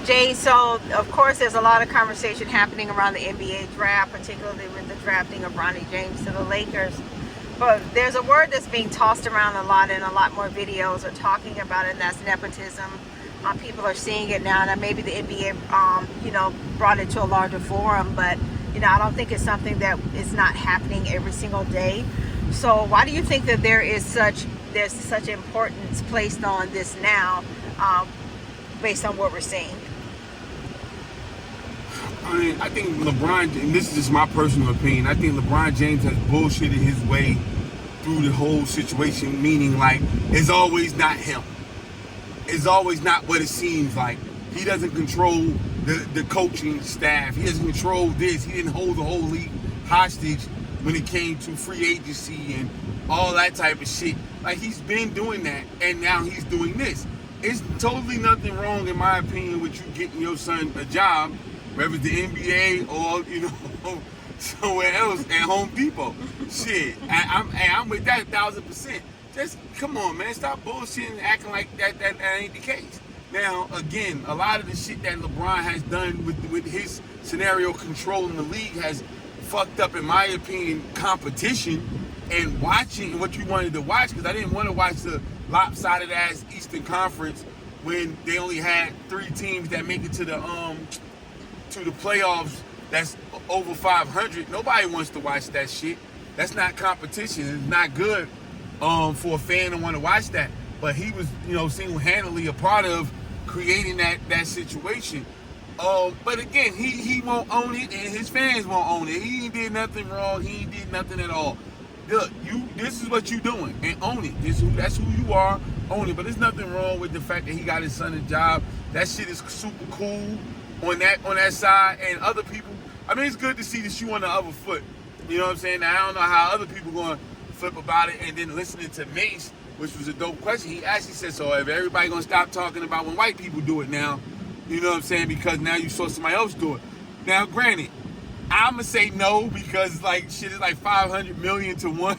Jay, so of course there's a lot of conversation happening around the NBA draft, particularly with the drafting of Bronny James to the Lakers. But there's a word that's being tossed around a lot, and a lot more videos are talking about it, and that's nepotism. People are seeing it now, and maybe the NBA, brought it to a larger forum, but I don't think it's something that is not happening every single day. So why do you think that there's such importance placed on this now, based on what we're seeing? I mean, I think LeBron, and this is just my personal opinion, I think LeBron James has bullshitted his way through the whole situation, meaning like it's always not him. It's always not what it seems like. He doesn't control the coaching staff. He doesn't control this. He didn't hold the whole league hostage when it came to free agency and all that type of shit. Like, he's been doing that, and now he's doing this. It's totally nothing wrong, in my opinion, with you getting your son a job, whether it's the NBA or, somewhere else at Home Depot. Shit, I'm with that 1,000%. Just, come on, man, stop bullshitting and acting like that ain't the case. Now, again, a lot of the shit that LeBron has done with his scenario controlling the league has fucked up, in my opinion, competition and watching what you wanted to watch, because I didn't want to watch the lopsided ass Eastern Conference when they only had 3 teams that make it to the playoffs that's over 500. Nobody wants to watch that shit. That's not competition. It's not good for a fan to want to watch that. But he was, single-handedly a part of creating that situation. But again, he won't own it, and his fans won't own it. He ain't did nothing wrong. He ain't did nothing at all. Look, this is what you doing, and own it. That's who you are. Own it. But there's nothing wrong with the fact that he got his son a job. That shit is super cool on that side. And other people, I mean, it's good to see the shoe on the other foot. You know what I'm saying? Now, I don't know how other people going to flip about it. And then listening to Mace, which was a dope question, he actually said, so if everybody going to stop talking about when white people do it now, you know what I'm saying, because now you saw somebody else do it. Now, granted, I'm going to say no, because like shit is like 500 million to 1.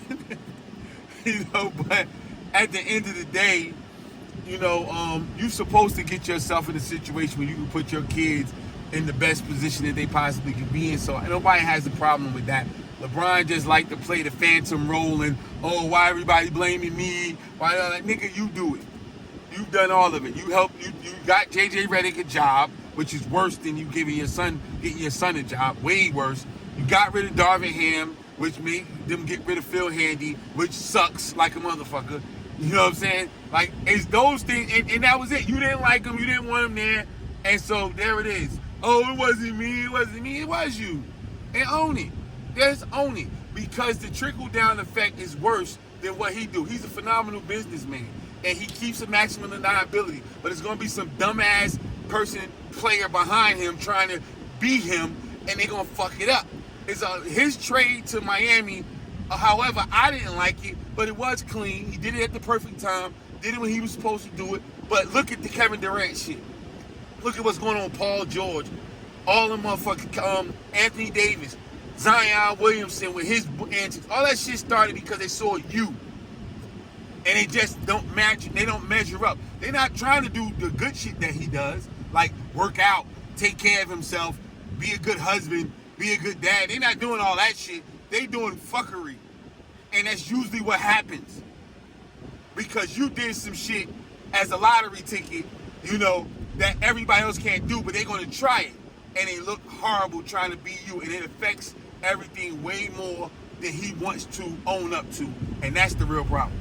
But at the end of the day, you're supposed to get yourself in a situation where you can put your kids in the best position that they possibly can be in. So nobody has a problem with that. LeBron just like to play the phantom role and, why everybody blaming me? Why, nigga, you do it. You've done all of it. You helped. You got JJ Redick a job, which is worse than you getting your son a job. Way worse. You got rid of Darvin Ham, which made them get rid of Phil Handy, which sucks like a motherfucker. You know what I'm saying? Like, it's those things, and that was it. You didn't like him. You didn't want him there, and so there it is. Oh, it wasn't me. It wasn't me. It was you. And own it. Just own it, because the trickle-down effect is worse than what he do. He's a phenomenal businessman, and he keeps a maximum deniability. But it's going to be some dumbass player behind him trying to beat him, and they're going to fuck it up. It's his trade to Miami. However, I didn't like it, but it was clean. He did it at the perfect time. Did it when he was supposed to do it. But look at the Kevin Durant shit. Look at what's going on with Paul George. All the motherfucking Anthony Davis. Zion Williamson with his antics. All that shit started because they saw you. And they just don't match. They don't measure up. They're not trying to do the good shit that he does. Like work out, take care of himself, be a good husband, be a good dad. They're not doing all that shit. They doing fuckery. And that's usually what happens. Because you did some shit as a lottery ticket, that everybody else can't do, but they're going to try it. And they look horrible trying to be you, and it affects everything way more than he wants to own up to. And that's the real problem.